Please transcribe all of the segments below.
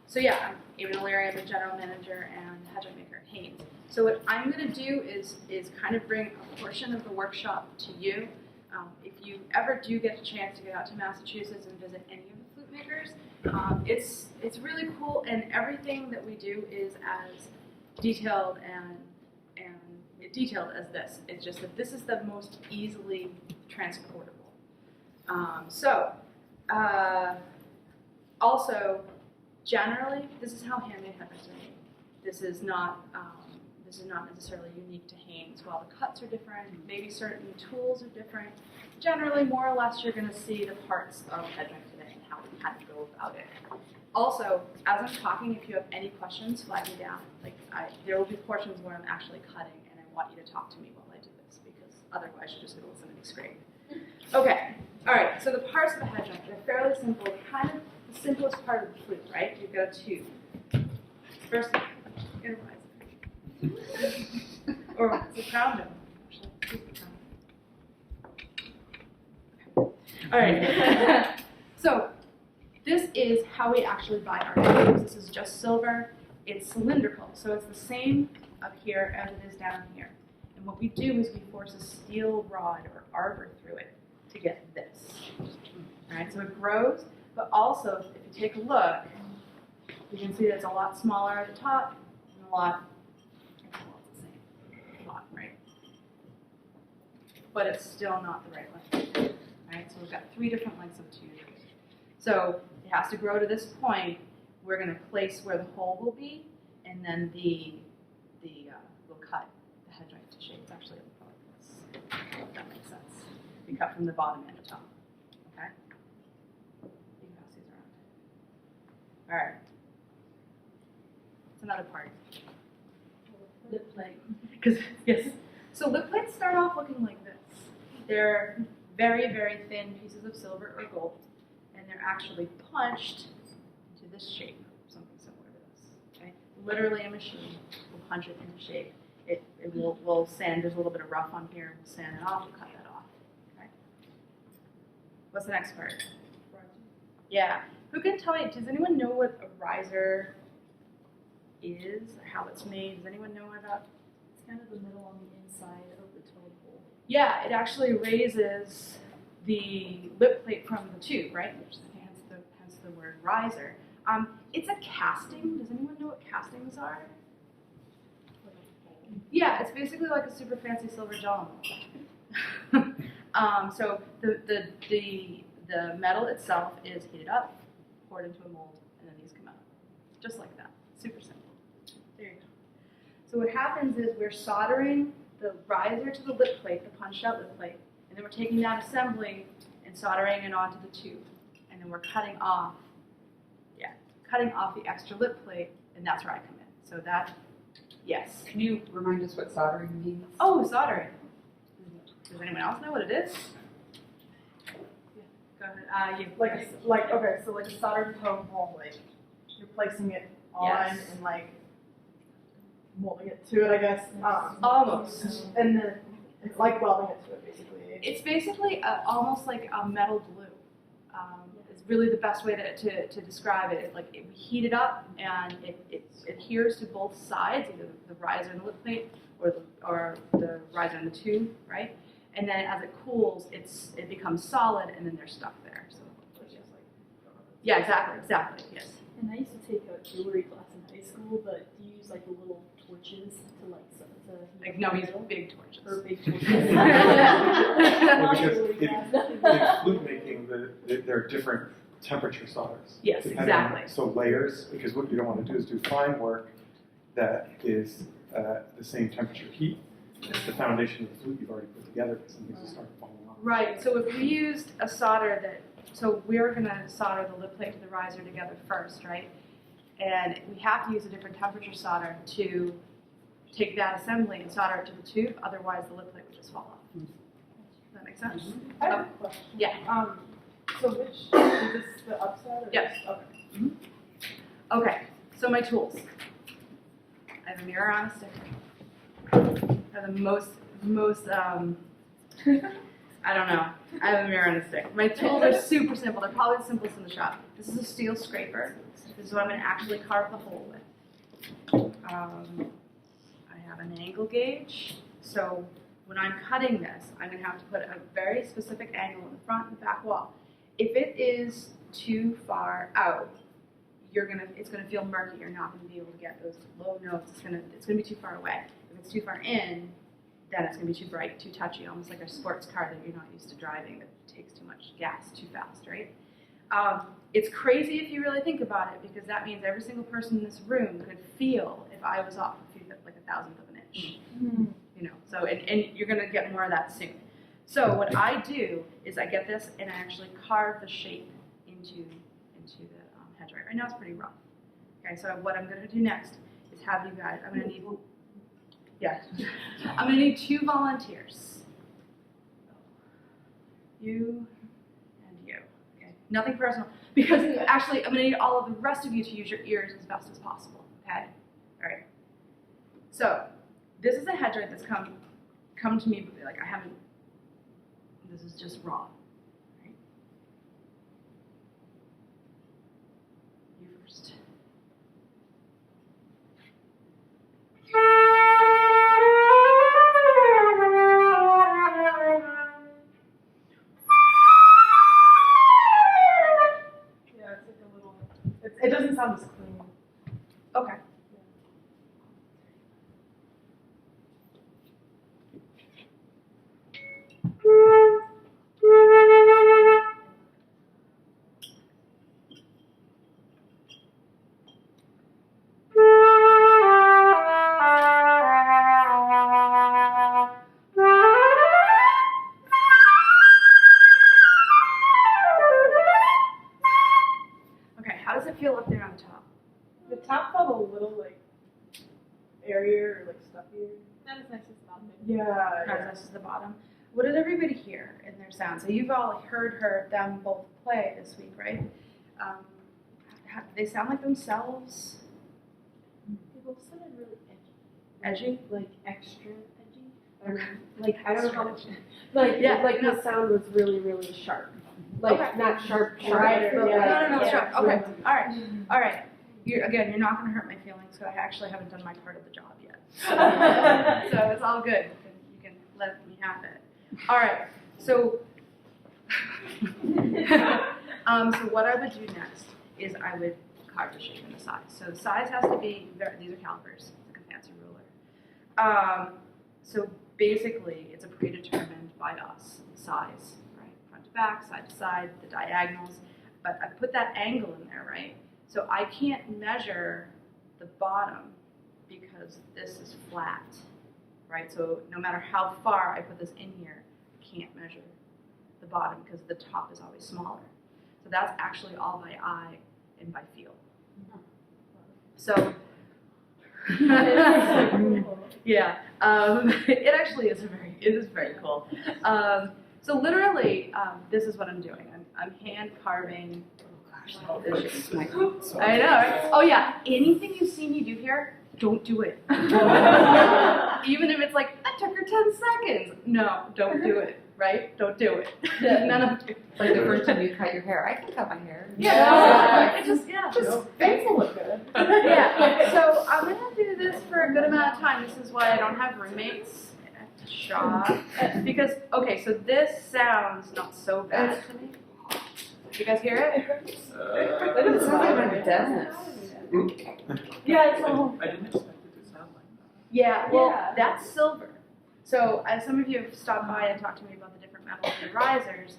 So yeah, I'm Aiven O'Leary. I'm the general manager and head joint maker at Haynes. So what I'm going to do is kind of bring a portion of the workshop to you. If you ever do get a chance to get out to Massachusetts and visit any of the flute makers, it's really cool, and everything that we do is as detailed and detailed as this. It's just that this is the most easily transportable. Also, generally, this is how handmade headbands are made. This is not necessarily unique to Haynes. While the cuts are different, maybe certain tools are different. Generally, more or less, you're going to see the parts of head joint today and how we kind of go about it. Also, as I'm talking, if you have any questions, flag me down. There will be portions where I'm actually cutting, and I want you to talk to me while I do this, because otherwise you're just going to listen to me scream. Okay. All right. So the parts of the head joint, they're fairly simple. Kind of the simplest part of the flute, right? You've got a tube. First, get a riser. Or it's a crown dome. Actually, it's a crown dome. All right. So this is how we actually buy our tubes. This is just silver. It's cylindrical, so it's the same up here as it is down here. And what we do is we force a steel rod or arbor through it to get this. All right, so it grows, but also if you take a look, you can see that it's a lot smaller at the top and a lot the same. A lot, right? But it's still not the right length. Right? So we've got 3 different lengths of tube. So it has to grow to this point. We're going to place where the hole will be, and then we'll cut the head joint to shape. It's actually like this, if that makes sense. We cut from the bottom and the top. Okay? You can pass these around. All right. It's another part. Lip plate. Yes. So lip plates start off looking like this. They're very, very thin pieces of silver or gold, and they're actually punched into this shape, something similar to this. Okay? Literally a machine will punch it into shape. We'll sand, there's a little bit of rough on here, we'll sand it off, we'll cut that off. Okay? What's the next part? Yeah. Who can tell me, does anyone know what a riser is, or how it's made? Does anyone know about? It's kind of the middle on the inside of the tone hole. Yeah, it actually raises the lip plate from the tube, right? Which hence the word riser. It's a casting. Does anyone know what castings are? Yeah, it's basically like a super fancy silver jar. So the metal itself is heated up, poured into a mold, and then these come out. Just like that. Super simple. There you go. So what happens is we're soldering the riser to the lip plate, the punched out lip plate, and then we're taking that assembly and soldering it onto the tube. And then we're cutting off the extra lip plate, and that's where I come in. So that, yes. Can you remind us what soldering means? Oh, soldering. Does anyone else know what it is? Go ahead. Okay, so like a soldered tone hole, like you're placing it on Yes. and like molding it to it, I guess. Almost. And then it's like welding it to it, basically. It's basically almost like a metal glue. It's really the best way to describe it. We heat it up and it adheres to both sides, either the riser and the lip plate or the riser and the tube, right? And then as it cools, it becomes solid, and then they're stuck there. So it's just like, yeah, exactly, yes. And I used to take a jewelry class in high school, but do you use like the little torches to like Like no, we use big torches. or big torches? Well, because in flute making, there are different temperature solders. Yes, depending exactly. on, so layers, because what you don't want to do is do fine work that is the same temperature heat as the foundation of the flute you've already put together, because some things will start falling off. Right, so if we used a solder so we're going to solder the lip plate to the riser together first, right? And we have to use a different temperature solder to take that assembly and solder it to the tube, otherwise the lip plate would just fall off. Does that make sense? I have a question. Yeah. So which is this the upside? Or Yes. Okay. Okay, so my tools. I have a mirror on a stick. I have the most I don't know. I have a mirror and a stick. My tools are super simple. They're probably the simplest in the shop. This is a steel scraper. This is what I'm going to actually carve the hole with. I have an angle gauge. So when I'm cutting this, I'm going to have to put a very specific angle in the front and back wall. If it is too far out, it's going to feel murky. You're not going to be able to get those low notes. It's going to be too far away. If it's too far in, then it's going to be too bright, too touchy, almost like a sports car that you're not used to driving that takes too much gas too fast, right? It's crazy if you really think about it, because that means every single person in this room could feel if I was off like a thousandth of an inch. You know, so and you're going to get more of that soon. So what I do is I get this and I actually carve the shape into the hedge right. Right now it's pretty rough. Okay, so what I'm going to do next is have you guys. I'm going to need. Yeah, I'm going to need 2 volunteers. You and you. Okay, nothing personal, because actually I'm going to need all of the rest of you to use your ears as best as possible. Okay, all right. So this is a hedge right that's come to me, like I haven't. This is just raw. Right? You first. Yeah, it's like a little. It doesn't sound as clean. Okay. Okay, how does it feel up there on top? The top felt a little like airier or like stuffier. Not as nice as the bottom. Yeah. This is the bottom. What did everybody hear in their sound? So you've all heard them both play this week, right? Do they sound like themselves? They both sounded really edgy. Edgy? Like extra edgy. Okay. Like I don't know how much. Like Yeah, like no. the sound was really really sharp. Like Okay. not sharp, Right, but yeah. No, like, sure. Okay, all right. You're not going to hurt my feelings, because I actually haven't done my part of the job yet. So it's all good. You can let me have it. All right. So, so what I would do next is I would carve the shape and the size. So the size has to be. These are calipers. It's like a fancy ruler. So basically, it's a predetermined by us size, right? Front to back, side to side, the diagonals. But I put that angle in there, right? So I can't measure the bottom because this is flat, right? So no matter how far I put this in here, I can't measure the bottom because the top is always smaller. So that's actually all by eye and by feel. So, yeah, it actually is very cool. So literally, this is what I'm doing. I'm hand carving. I know, right? Oh yeah, anything you've seen me do here, don't do it. Even if it's like, that took her 10 seconds. No, don't do it, right? Don't do it. None of it. Like the first time you cut your hair, I can cut my hair. Yeah, it just Face will look good. yeah. So I'm gonna do this for a good amount of time. This is why I don't have roommates at the shop. Because, okay, so this sounds not so bad to me. You guys hear it? It sounds like a dentist. Yeah, it's a whole. I didn't expect it to sound like that. Yeah, well, Yeah. that's silver. So as some of you have stopped by and talked to me about the different metals and the risers,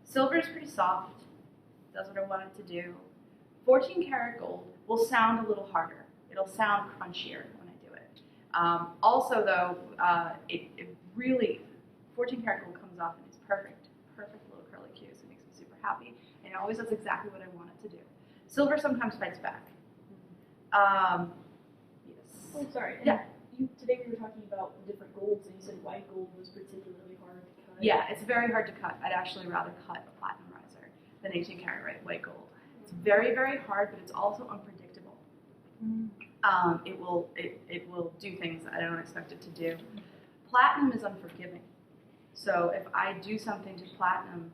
silver is pretty soft, does what I want it to do. 14 karat gold will sound a little harder. It'll sound crunchier when I do it. Also though, it really, 14 karat gold comes off and it's perfect little curly Q, so it makes me super happy, and it always does exactly what I want it to do. Silver sometimes fights back. Yes. Oh, sorry. Yeah. Today we were talking about different golds, and you said white gold was particularly hard to cut. Yeah, it's very hard to cut. I'd actually rather cut a platinum riser than 18 karat white gold. It's very, very hard, but it's also unpredictable. It will do things that I don't expect it to do. Platinum is unforgiving. So if I do something to platinum,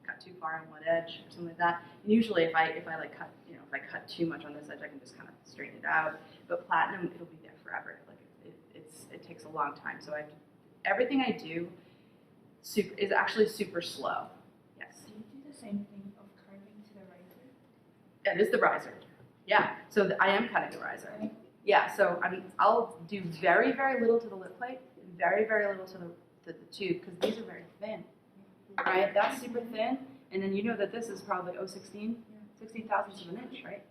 cut too far on one edge or something like that, and usually if I like cut, you know, if I cut too much on this edge, I can just kind of straighten it out. But platinum, it'll be there forever. Like it takes a long time. So everything I do is actually super slow. Yes. Do you do the same thing of carving to the riser? It is the riser. Yeah. So I am cutting the riser. Yeah. So I'll do very, very little to the lip plate, and very, very little to the tube because these are very thin. Right? That's super thin, and then you know that this is probably 16 thousandths of an inch, right?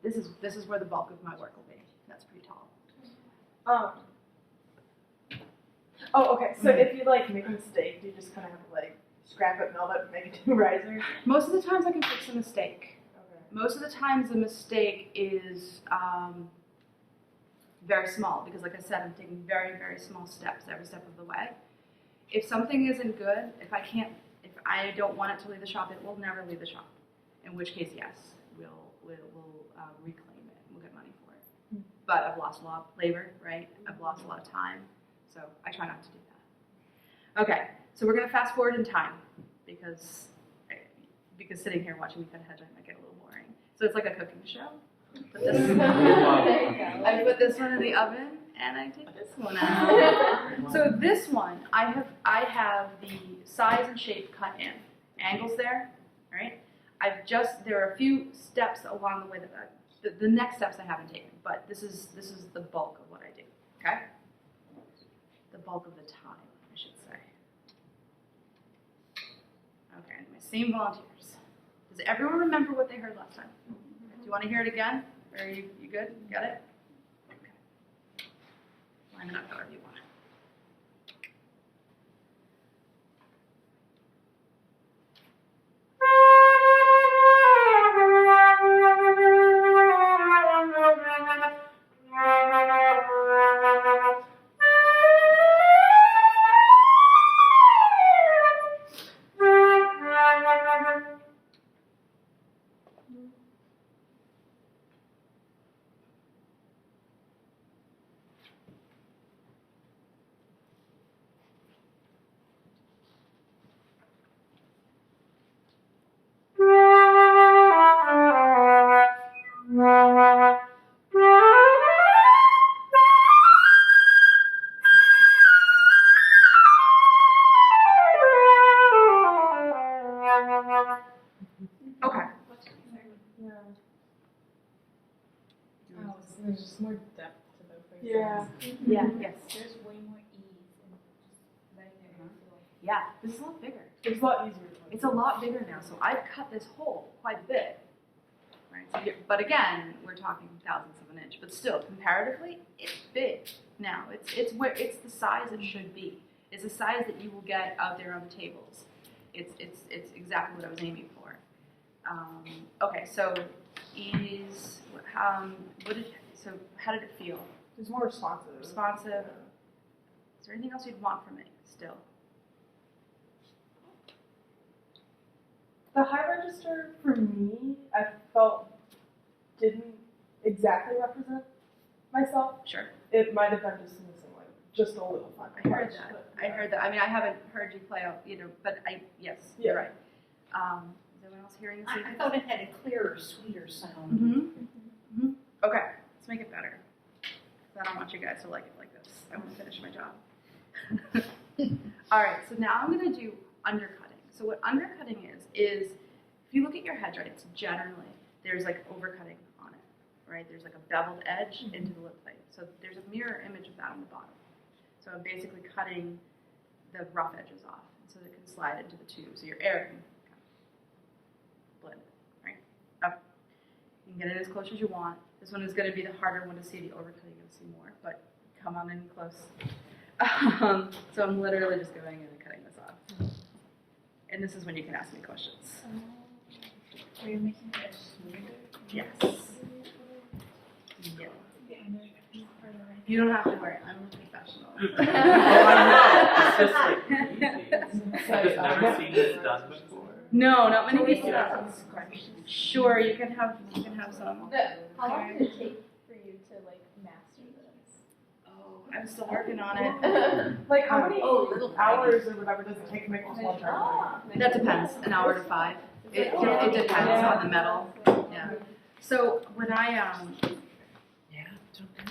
This is where the bulk of my work will be. That's pretty tall. Oh, okay. So if you like make a mistake, do you just kind of have to like scrap it, melt it, make a new riser? Most of the times I can fix a mistake. Okay. Most of the times the mistake is very small because, like I said, I'm taking very, very small steps every step of the way. If something isn't good, if I don't want it to leave the shop, it will never leave the shop. In which case, yes, we'll reclaim it. We'll get money for it. But I've lost a lot of labor, right? I've lost a lot of time, so I try not to do that. Okay, so we're gonna fast forward in time because sitting here watching me cut a hedge might get a little boring. So it's like a cooking show. Put this, I put this one in the oven and I take this one out. So this one, I have the size and shape cut in. Angles there, right? There are a few steps along the way that the next steps I haven't taken, but this is the bulk of what I do, okay? The bulk of the time, I should say. Okay, and my same volunteers. Does everyone remember what they heard last time? Do you want to hear it again? Or are you good? Got it? Okay. Line it up however you want it. Okay. Yeah. Oh, so there's just more depth to the voices. Yeah. Yeah, yes. There's way more ease in just letting it feel. Yeah, this is a lot bigger. It's a lot easier. It's a lot bigger now, so I've cut this hole quite a bit. Right? So but again, we're talking thousandths of an inch, but still, comparatively, it's big now. It's the size it should be. It's the size that you will get out there on the tables. It's exactly what I was aiming for. Okay, so how did it feel? It's more responsive. Responsive. Is there anything else you'd want from it still? The high register for me, I felt didn't exactly represent myself. Sure. It might have been just missing like just a little fun. I heard that. I heard that. I mean, I haven't heard you play out, but yes, you're right. Is anyone else hearing this? I thought it had a clearer, sweeter sound. Mm-hmm. Okay, let's make it better. 'Cause I don't want you guys to like it like this. I want to finish my job. All right, so now I'm going to do undercutting. So what undercutting is if you look at your hedge, right, it's generally, there's like overcutting on it, right? There's like a beveled edge into the lip plate. So there's a mirror image of that on the bottom. So I'm basically cutting the rough edges off so that it can slide into the tube. So your air can kind of blend, right? Up. You can get it as close as you want. This one is going to be the harder one to see. The overcutting you'll see more, but come on in close. So I'm literally just going in and cutting this off. And this is when you can ask me questions. Are you making it smoother? Yes. Yeah. You don't have to worry. I'm a professional. Oh, I know. It's just like easy. I've never seen this done before. No, not many people. Yeah. Sure, you can have some. How long did it take for you to like master this? Oh, I'm still working on it. Like how many little hours or whatever does it take to make a small drum? That depends, an hour to 5. It depends on the metal, yeah. So when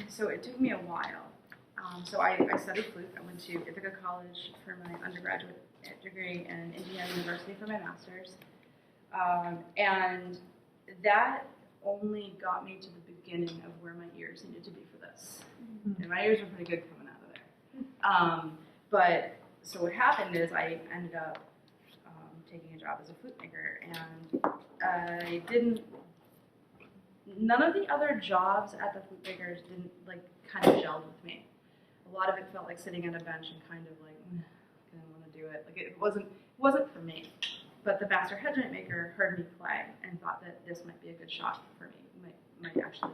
so it took me a while. So I studied flute. I went to Ithaca College for my undergraduate degree and Indiana University for my master's. And that only got me to the beginning of where my ears needed to be for this. And my ears were pretty good coming out of there. But so what happened is I ended up taking a job as a flute maker, and none of the other jobs at the flute makers didn't like kind of gelled with me. A lot of it felt like sitting on a bench and kind of like, I didn't want to do it. Like it wasn't for me. But the master head joint maker heard me play and thought that this might be a good shot for me. Might actually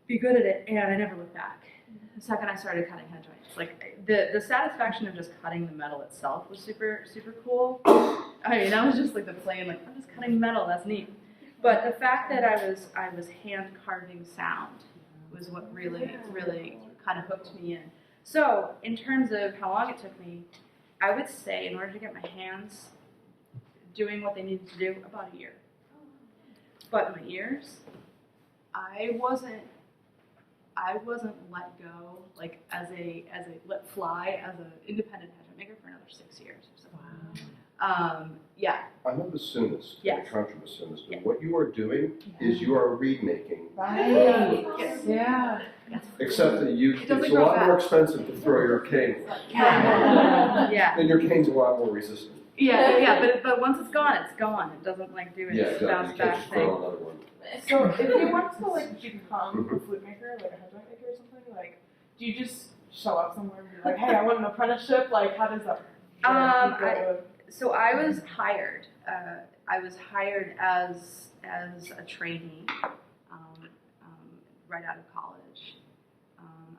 be good at it, and I never looked back. The second I started cutting head joints, like the satisfaction of just cutting the metal itself was super cool. I mean, that was just like the playing, like I'm just cutting metal, that's neat. But the fact that I was hand carving sound was what really kind of hooked me in. So in terms of how long it took me, I would say in order to get my hands doing what they needed to do, about a year. But my ears, I wasn't let go, like as a let fly as an independent head maker for another 6 years or so. Wow. Yeah. I'm a bassoonist, Yes. a contra bassoonist, but Yeah. what you are doing is you are reed making. Right. Yes. Yeah. Except that It doesn't it's a grow lot back. more expensive to throw your cane. Yeah. And your cane's a lot more resistant. Yeah, but once it's gone, it's gone. It doesn't like do Yeah, its exactly. bounce You can't back just thing. throw another one. So if you want to like become a flute maker, like a head joint maker or something, like do you just show up somewhere and be like, hey, I want an apprenticeship? Like how does that work? So I was hired. I was hired as a trainee right out of college.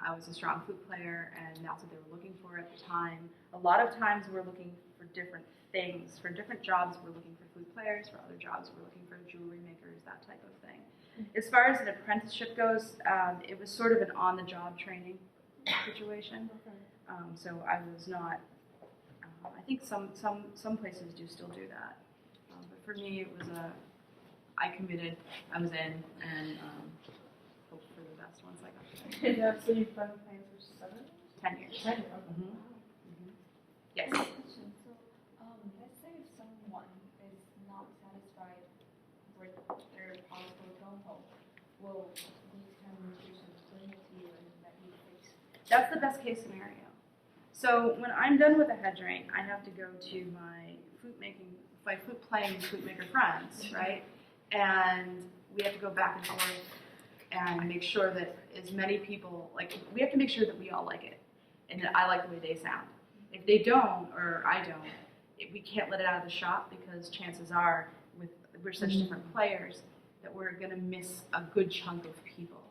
I was a strong flute player, and that's what they were looking for at the time. A lot of times we're looking for different things. For different jobs, we're looking for flute players. For other jobs, we're looking for jewelry makers, that type of thing. As far as an apprenticeship goes, it was sort of an on-the-job training situation. So I was not. I think some places do still do that, but for me it was I committed, I was in, and hoped for the best once I got there. Yeah, so you've been playing for 10 years. 10 years. Yes. Question. So, let's say if someone is not satisfied with their possible tonal, will these kind of mutations bring it to you and let you fix? That's the best case scenario. So when I'm done with a head joint, I have to go to my flute playing flute maker friends, right? And we have to go back and forth and make sure that as many people, like, we have to make sure that we all like it and that I like the way they sound. If they don't, or I don't, we can't let it out of the shop because chances are, we're such different players, that we're going to miss a good chunk of people.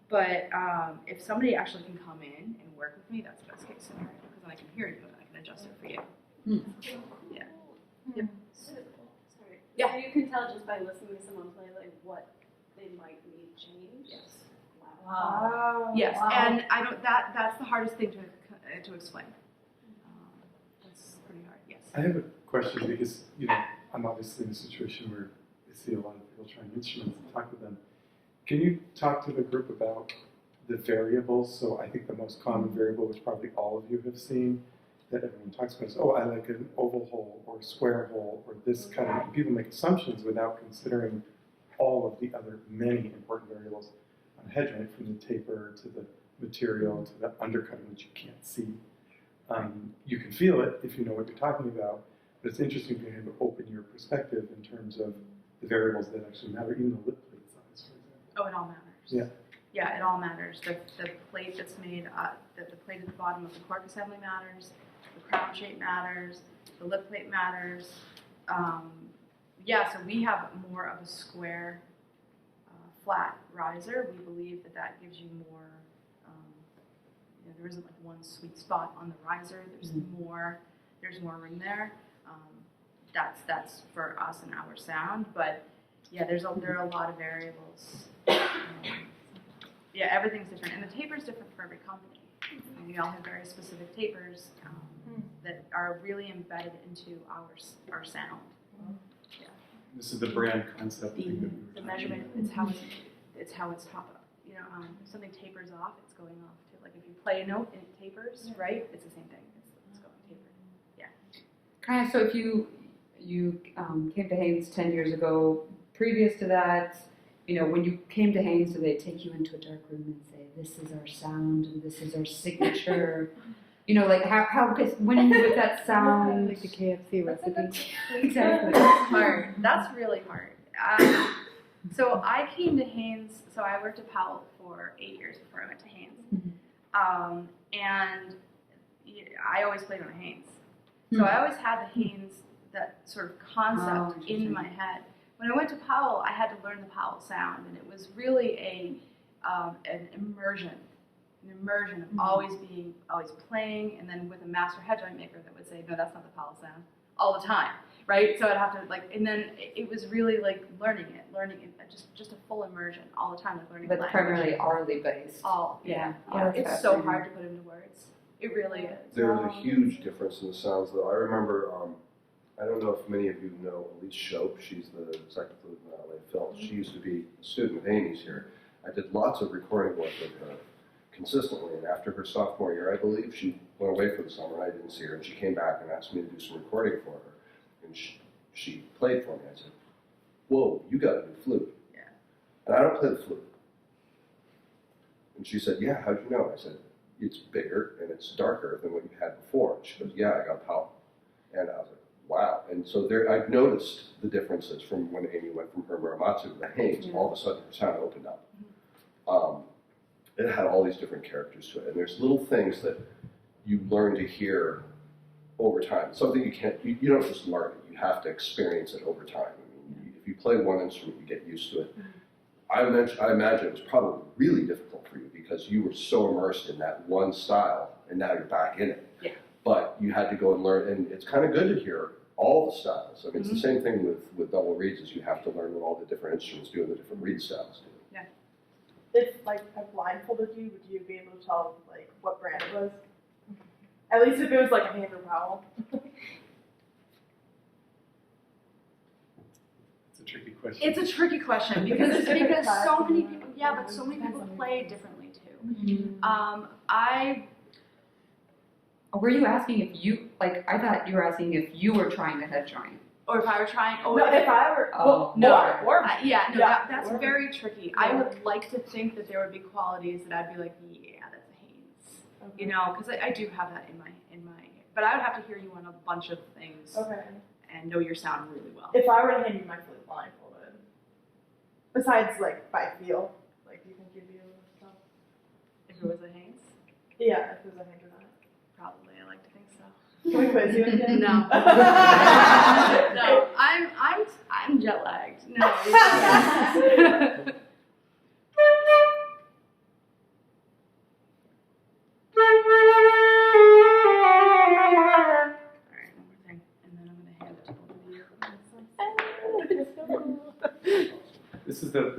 But if somebody actually can come in and work with me, that's the best case scenario, because then I can hear you and I can adjust it for you. Yeah. Yep. Sorry. Yeah. So you can tell just by listening to someone play like what they might need changed. Yes. Wow. Yes, Wow. and I don't. That's the hardest thing to explain. That's pretty hard. Yes. I have a question because, I'm obviously in a situation where I see a lot of people trying instruments and talk with them. Can you talk to the group about the variables? So I think the most common variable, which probably all of you have seen, that everyone talks about is, I like an oval hole or a square hole or this kind of, people make assumptions without considering all of the other many important variables on a head joint, from the taper to the material to the undercutting, which you can't see. You can feel it if you know what you're talking about, but it's interesting for you to open your perspective in terms of the variables that actually matter, even the lip plate size, for example. Oh, it all matters. Yeah. Yeah, it all matters. The plate that's made, the plate at the bottom of the cork assembly matters. The crown shape matters. The lip plate matters. So we have more of a square, flat riser. We believe that gives you more. There isn't like one sweet spot on the riser. There's more. There's more room there. That's for us and our sound. But yeah, there are a lot of variables. Everything's different, and the taper's different for every company. And we all have very specific tapers that are really embedded into our sound. This is the brand concept thing that we were The talking measurement, about. it's how it's top up. You know, something tapers off, it's going off too. Like if you play a note and it tapers, right? It's the same thing. It's going tapered. Kind of, so if you came to Haynes 10 years ago, previous to that, when you came to Haynes, did they take you into a dark room and say, this is our sound and this is our signature? Like how when with that sound, Like the KFC recipe. exactly. That's hard. That's really hard. So I came to Haynes. So I worked at Powell for 8 years before I went to Haynes, and I always played on Haynes. So I always had the Haynes, that sort of concept in my head. When I went to Powell, I had to learn the Powell sound, and it was really an immersion of always playing, and then with a master head joint maker that would say, no, that's not the Powell sound, all the time, right? So I'd have to and then it was really like learning it, just a full immersion all the time, like learning. But language. primarily hourly based. Yeah. That's It's so fascinating. hard to put into words. It really is. There's a huge difference in the sounds, though. I remember, I don't know if many of you know Elise Shope. She's the second flute in LA Phil. She used to be a student with Amy's here. I did lots of recording work with her consistently, and after her sophomore year, I believe, she went away for the summer, and I didn't see her, and she came back and asked me to do some recording for her. And she played for me. I said, whoa, you got a new flute. Yeah. And I don't play the flute. And she said, yeah, how'd you know? I said, it's bigger and it's darker than what you had before. She goes, yeah, I got Powell. And I was like, wow. And so I've noticed the differences from when Amy went from her Muramatsu to the Haynes. All of a sudden her sound opened up. It had all these different characters to it. And there's little things that you learn to hear over time. Something you don't just learn it. You have to experience it over time. I mean, if you play one instrument, you get used to it. I imagine it was probably really difficult for you because you were so immersed in that one style, and now you're back in it. Yeah. But you had to go and learn, and it's kind of good to hear all the styles. I mean, it's the same thing with double reeds, is you have to learn what all the different instruments do and the different reed styles do. If I blindfolded you, would you be able to tell what brand it was? At least if it was a Haynes or Powell. It's a tricky question. It's a tricky question because so many people, but so many people play differently too. Were you asking if you, I thought you were asking if you were trying the head joint. Or if I were trying, No, if I were, that's that's very tricky. I would like to think that there would be qualities that I'd be like, yeah, that's a Haynes, because I do have that in my, but I would have to hear you on a bunch of things and know your sound really well. If I were to hand you my flute blindfolded, besides by feel, do you think you'd be able to tell? If it was a Haynes, Yeah, if it was a Haynes or not. probably. I like to think so. Can we quiz you again? No. No, I'm jet lagged. No. Alright, one more thing, and then I'm gonna hand it to both of you. This is the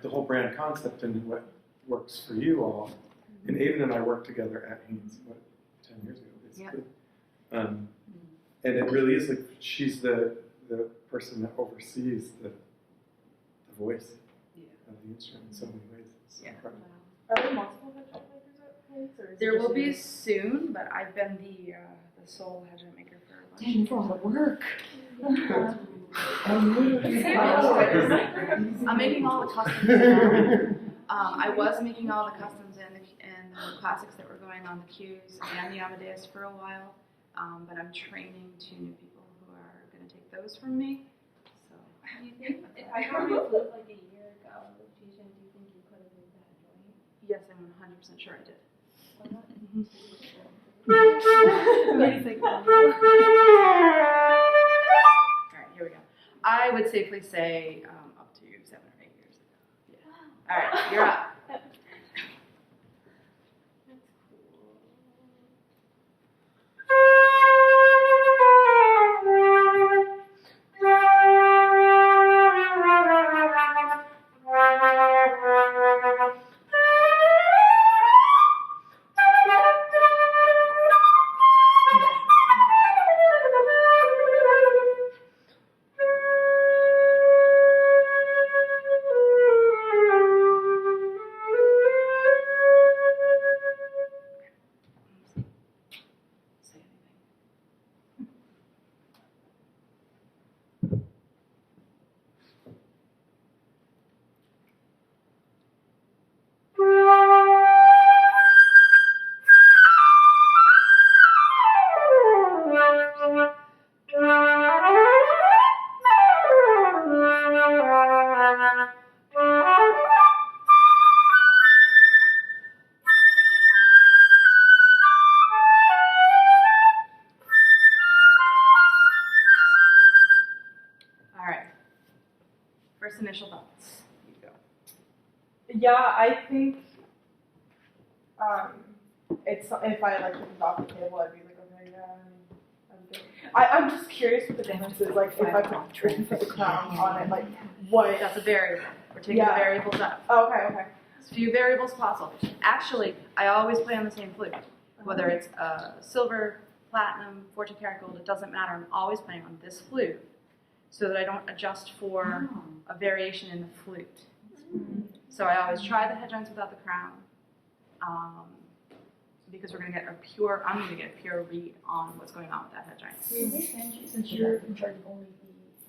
whole brand concept and what works for you all. And Aiven and I worked together at Haynes, 10 years ago, basically. And it really is she's the person that oversees the voice of the instrument in so many ways. It's incredible. Are there multiple head joint makers at Haynes? Or is it There just will be you? soon, but I've been the sole head joint maker for a bunch Dang, it's a lot of work. I'm making all the customs now. I was making all the customs and the classics that were going on the cues and the Amadeus for a while, but I'm training 2 new people who are going to take those from me. So. Do you think if I got my flute a year ago with Fusion, do you think you could have made that joint? Yes, I'm 100% sure I did. Amazing. All right, here we go. I would safely say up to 7 or 8 years ago. Yeah. All right, you're up. first initial thoughts? You go. Yeah, I think it's if I like took it off the table, I'd be like, okay, yeah. I'm good. I'm just curious what the difference is. Like, if I put the crown on it, like, what? That's a variable. We're taking the variables up. Oh, okay. There's a few variables possible. Actually, I always play on the same flute. Whether it's silver, platinum, 14 karat gold, it doesn't matter. I'm always playing on this flute so that I don't adjust for a variation in the flute. So I always try the head joints without the crown because we're going to get I'm going to get a pure read on what's going on with that head joint. Do they hand you, since you're in charge of only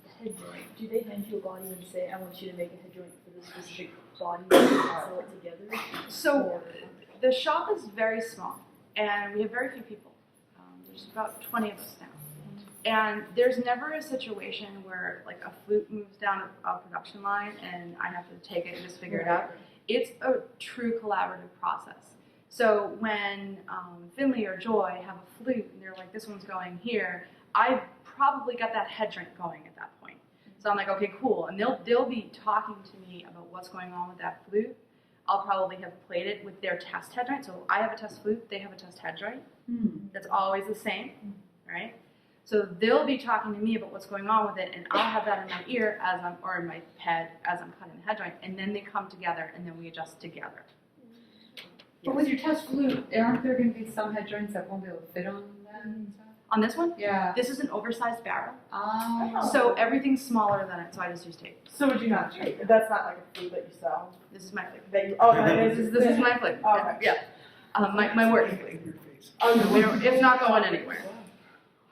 the head joint, do they hand you a body and say, I want you to make a head joint for this specific body and sew it together? So the shop is very small, and we have very few people. There's about 20 of us now. And there's never a situation where like a flute moves down a production line and I have to take it and just figure it out. It's a true collaborative process. So when Finley or Joy have a flute and they're like, this one's going here, I've probably got that head joint going at that point. So I'm like, okay, cool. And they'll be talking to me about what's going on with that flute. I'll probably have played it with their test head joint. So I have a test flute, they have a test head joint. That's always the same, right? So they'll be talking to me about what's going on with it, and I'll have that in my ear or in my head as I'm cutting the head joint, and then they come together, and then we adjust together. But with your test flute, aren't there going to be some head joints that won't be able to fit on that and stuff? On this one, Yeah. this is an oversized barrel, Oh. so everything's smaller than it, so I just use tape. So would you not take? That's not like a flute that you sell. This is my flute. That you, This is my flute. Okay. Yeah. My work flute. It's not going anywhere.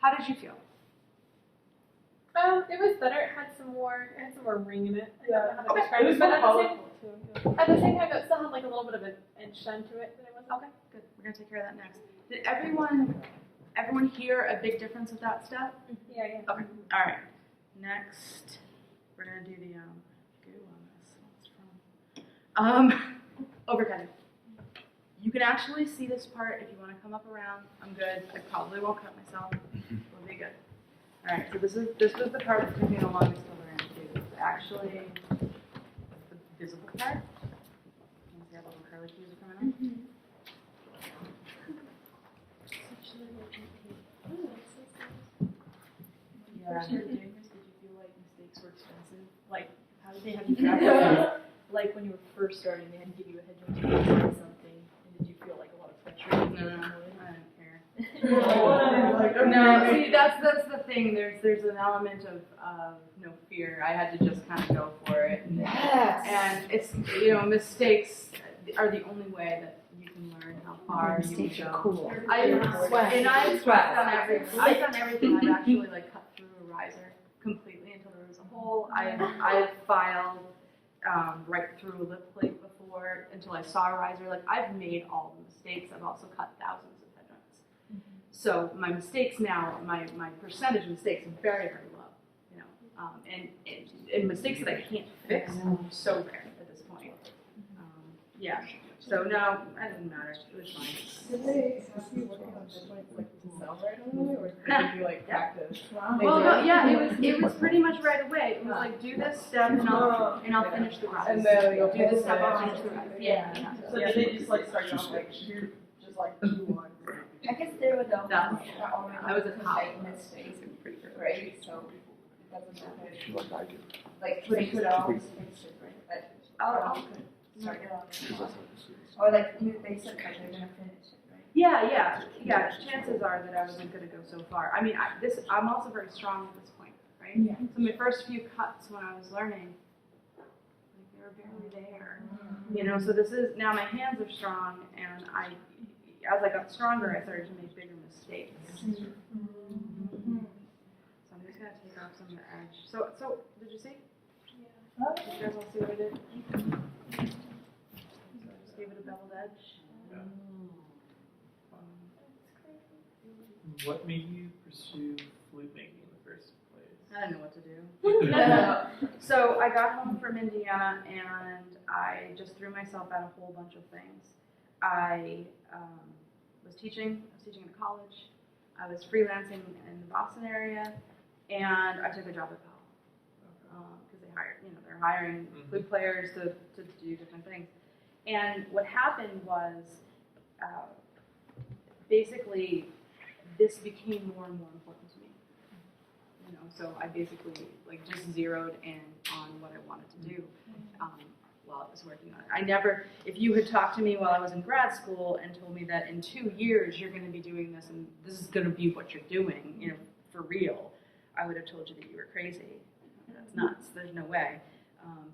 How did you feel? It was better. It had some more ring in it. I Yeah. don't know how to describe It was it, but more at the same colorful too. At the same time, it still had like a little bit of an edge shine to it that it wasn't. Okay, good. We're gonna take care of that next. Did everyone hear a big difference with that step? Yeah. Okay. All right. Next, we're gonna do the goo on this. What's from? Overcutting. You can actually see this part if you want to come up around. I'm good. I probably won't cut myself. We'll be good. All right. So this was the part that's taking the longest to learn too. Actually, the visible part. You can see how the little curly cues are coming in. Yeah. First started doing this, did you feel like mistakes were expensive? Like, how did they have you practice? Like when you were first starting, they had to give you a head joint to try something, and did you feel like a lot of pressure? No, I don't care. No, see, that's the thing. There's an element of no fear. I had to just kind of go for it, and it's mistakes are the only way that you can learn how far you can go. Cool. I've done everything. I've actually like cut through a riser completely until there was a hole. I've filed right through a lip plate before until I saw a riser. Like I've made all the mistakes. I've also cut thousands of head joints. So my mistakes now, my percentage of mistakes is very, very low. And mistakes that I can't fix are so rare at this point. Yeah. So no, it didn't matter. It was fine. Did they ask you what kind of head joints like to sell right away, or did you like practice? Well, no, yeah, it was pretty much right away. It was like do this step and I'll finish the rest. And then you'll do this step, I'll finish the rest. Yeah. So did they just like start you off like here, just like 2 1? I guess they were the No. ones that already I was a top. like mistakes, Pretty sure. right? So it doesn't matter. She's like I do. Like, but you could always fix it, right? But, sorry. Or like they said that they're gonna finish it, right? Yeah. Chances are that I wasn't going to go so far. I mean, I'm also very strong at this point, right? Yeah. So my first few cuts when I was learning, like they were barely there. So this is now my hands are strong, and as I got stronger, I started to make bigger mistakes. So I'm just gonna take off some of the edge. So did you see? Yeah. Did you guys all see what I did? So I just gave it a beveled edge. What made you pursue flute making in the first place? I didn't know what to do. So I got home from Indiana and I just threw myself at a whole bunch of things. I was teaching in a college. I was freelancing in the Boston area, and I took a job at Powell because they they're hiring flute players to do different things. And what happened was, basically, this became more and more important to me. So I basically just zeroed in on what I wanted to do while I was working on it. If you had talked to me while I was in grad school and told me that in 2 years you're going to be doing this and this is going to be what you're doing, for real, I would have told you that you were crazy. That's nuts. There's no way.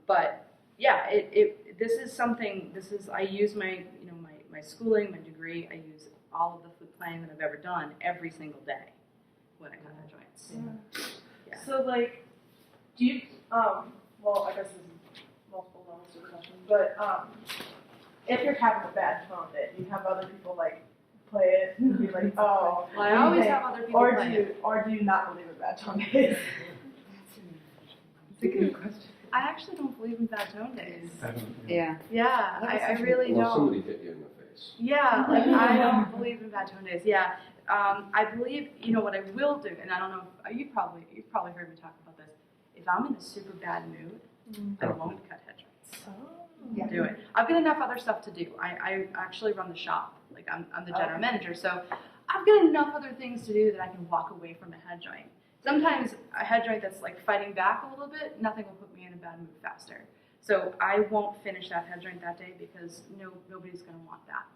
But yeah, this is something. I use my schooling, my degree. I use all of the flute playing that I've ever done every single day when I cut head joints. Yeah. So do you well, I guess there's multiple levels to the question, but if you're having a bad tone day, you have other people play it and be like, oh. Well, I always have other people play it. Or do you not believe in bad tone days? It's a good question. I actually don't believe in bad tone days. I don't know. Yeah. Yeah, I really Well, don't. somebody hit you in the face. Yeah, I don't believe in bad tone days. Yeah, I believe, what I will do, and I don't know if you've probably heard me talk about this. If I'm in a super bad mood, I won't cut head joints. Do it. I've got enough other stuff to do. I actually run the shop. I'm the general manager, so I've got enough other things to do that I can walk away from a head joint. Sometimes a head joint that's fighting back a little bit, nothing will put me in a bad mood faster. So I won't finish that head joint that day because nobody's going to want that.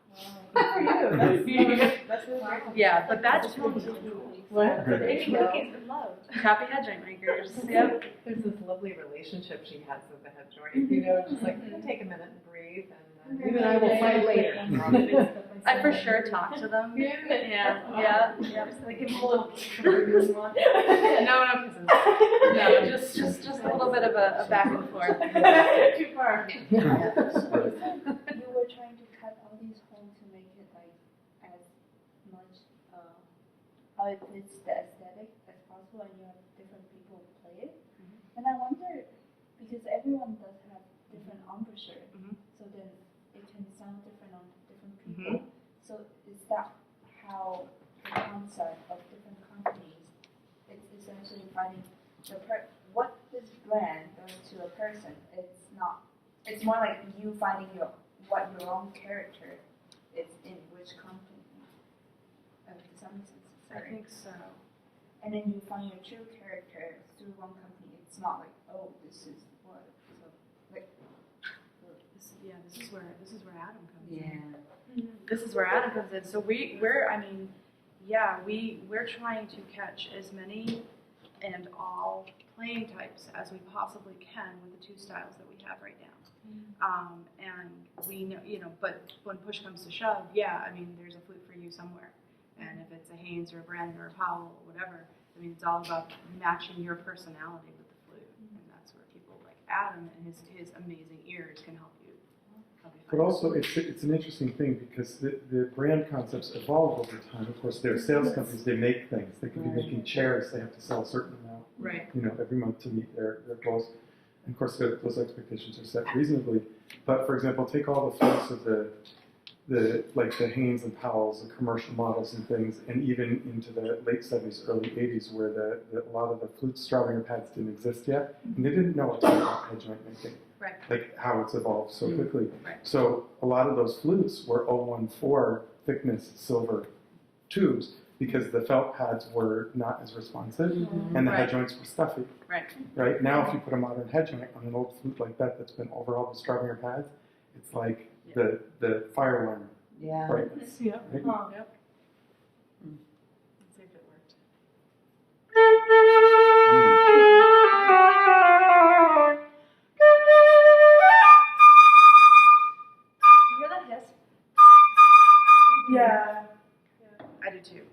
Good for you. That's really great. Yeah, but bad tone. What? Baking cookies and love. Happy head joint makers. Yep. There's this lovely relationship she has with the head joint, just take a minute and breathe, and you and I will fight later. I for sure talk to them. Yeah. Like a little No, just a little bit of a back and forth. Too far. You were trying to cut all these holes to make it as much how it fits the aesthetic as possible, and you have different people play it. And I wonder, because everyone does have different embouchure, so then it can sound different on different people. So is that how the concept of different companies, it's essentially finding what this brand does to a person? It's more like you finding what your own character is in which company. Does that make sense? I think so. And then you find your true character through one company. It's not like, oh, this is what. So This is where Adam comes in. Yeah. This is where Adam comes in. So we're trying to catch as many and all playing types as we possibly can with the two styles that we have right now. And we know, but when push comes to shove, there's a flute for you somewhere. And if it's a Haynes or a Brandon or a Powell or whatever, it's all about matching your personality with the flute. And that's where people like Adam and his amazing ears can help you. But also, it's an interesting thing because the brand concepts evolve over time. Of course, they're sales companies. They make things. They can be making chairs. They have to sell a certain amount, every month to meet their goals. And of course, those expectations are set reasonably. But for example, take all the flutes of the Haynes and Powells, the commercial models and things, and even into the late 70s, early 80s, where a lot of the flute strawberry pads didn't exist yet, and they didn't know what to do about head joint making. Right. Like how it's evolved so quickly. Right. So a lot of those flutes were 014 thickness silver tubes because the felt pads were not as responsive and the head joints were stuffy. Right. Now if you put a modern head joint on an old flute like that that's been over all the strawberry pads, it's like the fire alarm brightness. Yeah. Right? Yep. Let's see if it worked. You hear that hiss? Yeah. I do too.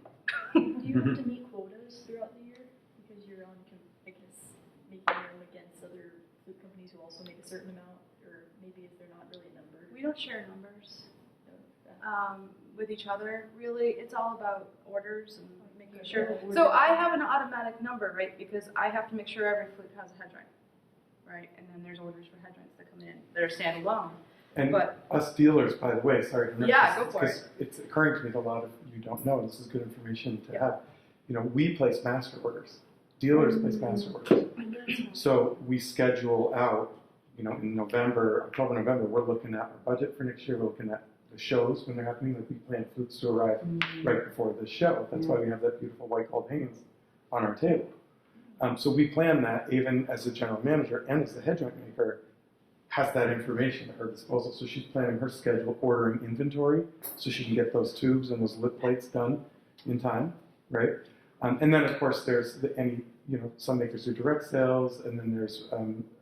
Do you have to meet quotas throughout the year? Because you're on, making them against other food companies who also make a certain amount, or maybe if they're not really numbered. We don't share numbers with each other, really. It's all about orders and making sure. So I have an automatic number, right? Because I have to make sure every flute has a head joint, right? And then there's orders for head joints that come in that are standalone. And us dealers, by the way, sorry to interrupt, go for because it's occurring to me that a lot of you don't know. This is good information to have. We place master orders. Dealers place master orders. So we schedule out, you know, in November, October, November, we're looking at our budget for next year. We're looking at the shows when they're happening. Like we plan Flutes to arrive right before the show. That's why we have that beautiful white called Haynes on our table. So we plan that. Aiven, as the general manager and as the head joint maker, has that information at her disposal. So she's planning her schedule, ordering inventory, so she can get those tubes and those lip plates done in time, right? And then of course there's some makers do direct sales, and then there's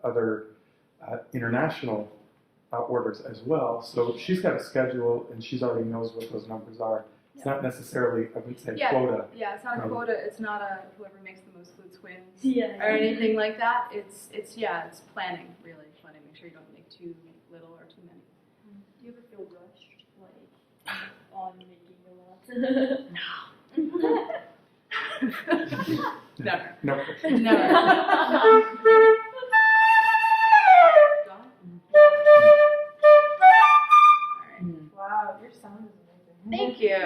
other international orders as well. So she's got a schedule, and she's already knows what those numbers are. It's not necessarily, I wouldn't say quota. Yeah, it's not a quota. It's not a whoever makes the most flutes wins Yeah. or anything like that. It's planning, really. Planning. Make sure you don't make too little or too many. Do you ever feel rushed, like, on making a lot? Never. No. Never. Wow, your sound is amazing. Thank you.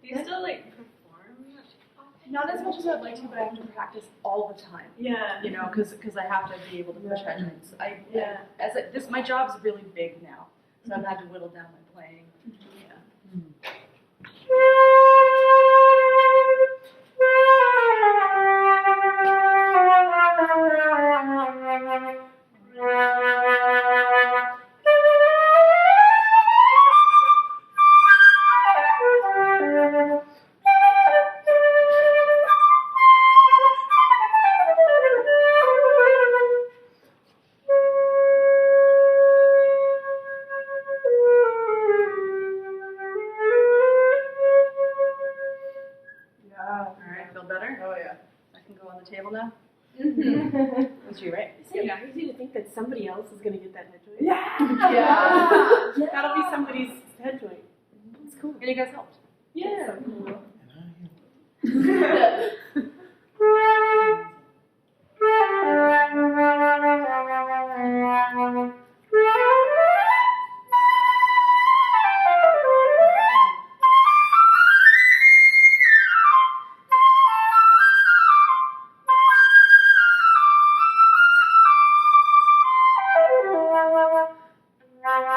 Do you still like perform? Not as much as I'd like to, but I have to practice all the time. Yeah. You know, because I have to be able to push head joints. Yeah. My job's really big now, so I've had to whittle down my playing. Yeah. All right, feel better? Oh yeah. I can go on the table now. Yeah. That's you, right? Isn't it crazy to think that somebody else is going to get that head joint? Yeah. That'll be somebody's head joint. It's cool. And you guys helped. Yeah.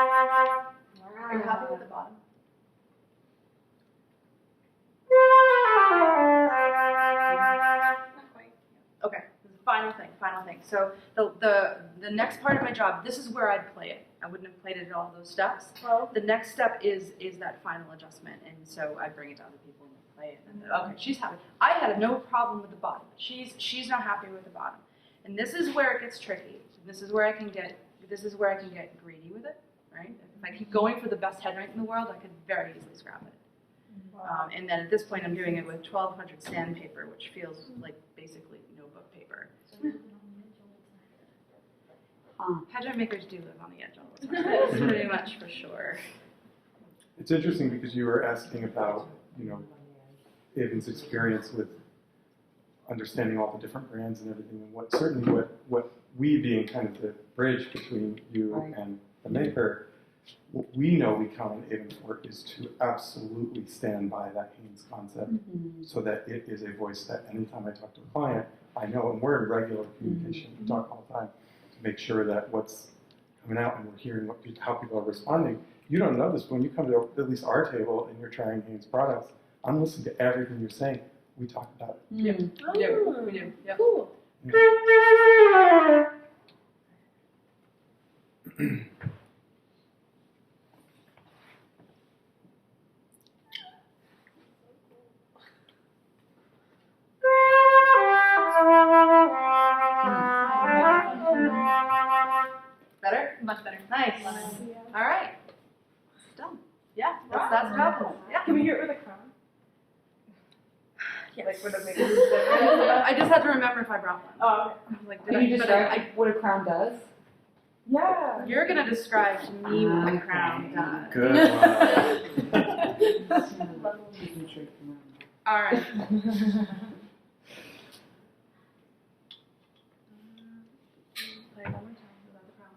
Are you happy with the bottom? Not quite. Okay, final thing. So the next part of my job, this is where I'd play it. I wouldn't have played it at all those steps. Well, The next step is that final adjustment, and so I bring it to other people and they play it. And okay, she's happy. I had no problem with the bottom. She's not happy with the bottom, and this is where it gets tricky. This is where I can get greedy with it, right? If I keep going for the best head joint in the world, I could very easily scrap it. And then at this point, I'm doing it with 1200 sandpaper, which feels like basically notebook paper. Head joint makers do live on the edge all the time. That's pretty much for sure. It's interesting because you were asking about, Aiven's experience with understanding all the different brands and everything, and what we being kind of the bridge between you and the maker, what we know we count on Aiven for is to absolutely stand by that Haynes concept, so that it is a voice that anytime I talk to a client, I know, and we're in regular communication, we talk all the time, to make sure that what's coming out and we're hearing how people are responding. You don't know this, but when you come to at least our table and you're trying Haynes products, I'm listening to everything you're saying. We talk about it. Yeah, we do. We do. Yep. Cool. Better? Much better. Nice. All right. It's done. Yeah, that's about it. Yeah. can we hear it with a crown? Yes. Like, would it make a difference? I just had to remember if I brought one. Oh, I was like, Can you but describe what a crown does? yeah. you're gonna describe to me what the crown does. Good one. All right. Play it one more time without the crown.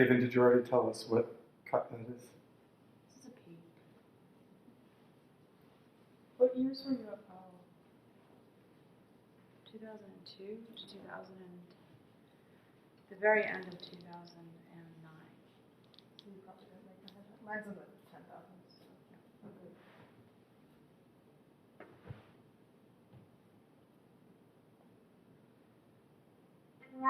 Aiven, did you already tell us what cut that is? This is a P. What years were you at Powell? 2002 to 2000 the very end of 2009. So you probably didn't make the headline. Mine's in the 10,000s. So. Okay. All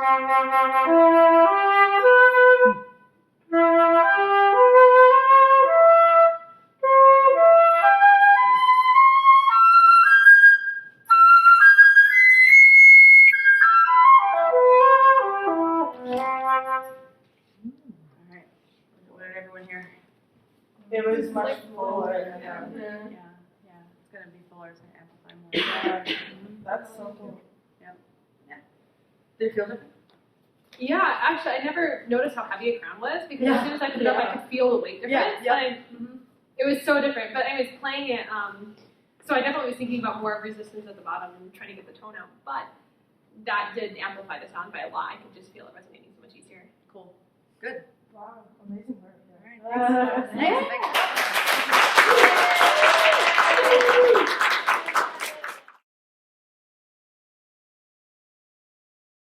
right. What did everyone hear? It was much fuller. Yeah, it's gonna be fuller. It's gonna amplify more. That's so cool. Did it feel different? Yeah, actually, I never noticed how heavy a crown was because as soon as I put it up, I could feel the weight difference. It was so different. But anyways, playing it, so I definitely was thinking about more of resistance at the bottom and trying to get the tone out. But that did amplify the sound by a lot. I could just feel it resonating so much easier. Cool. Good. Wow, amazing work. All right. Thanks. Thanks.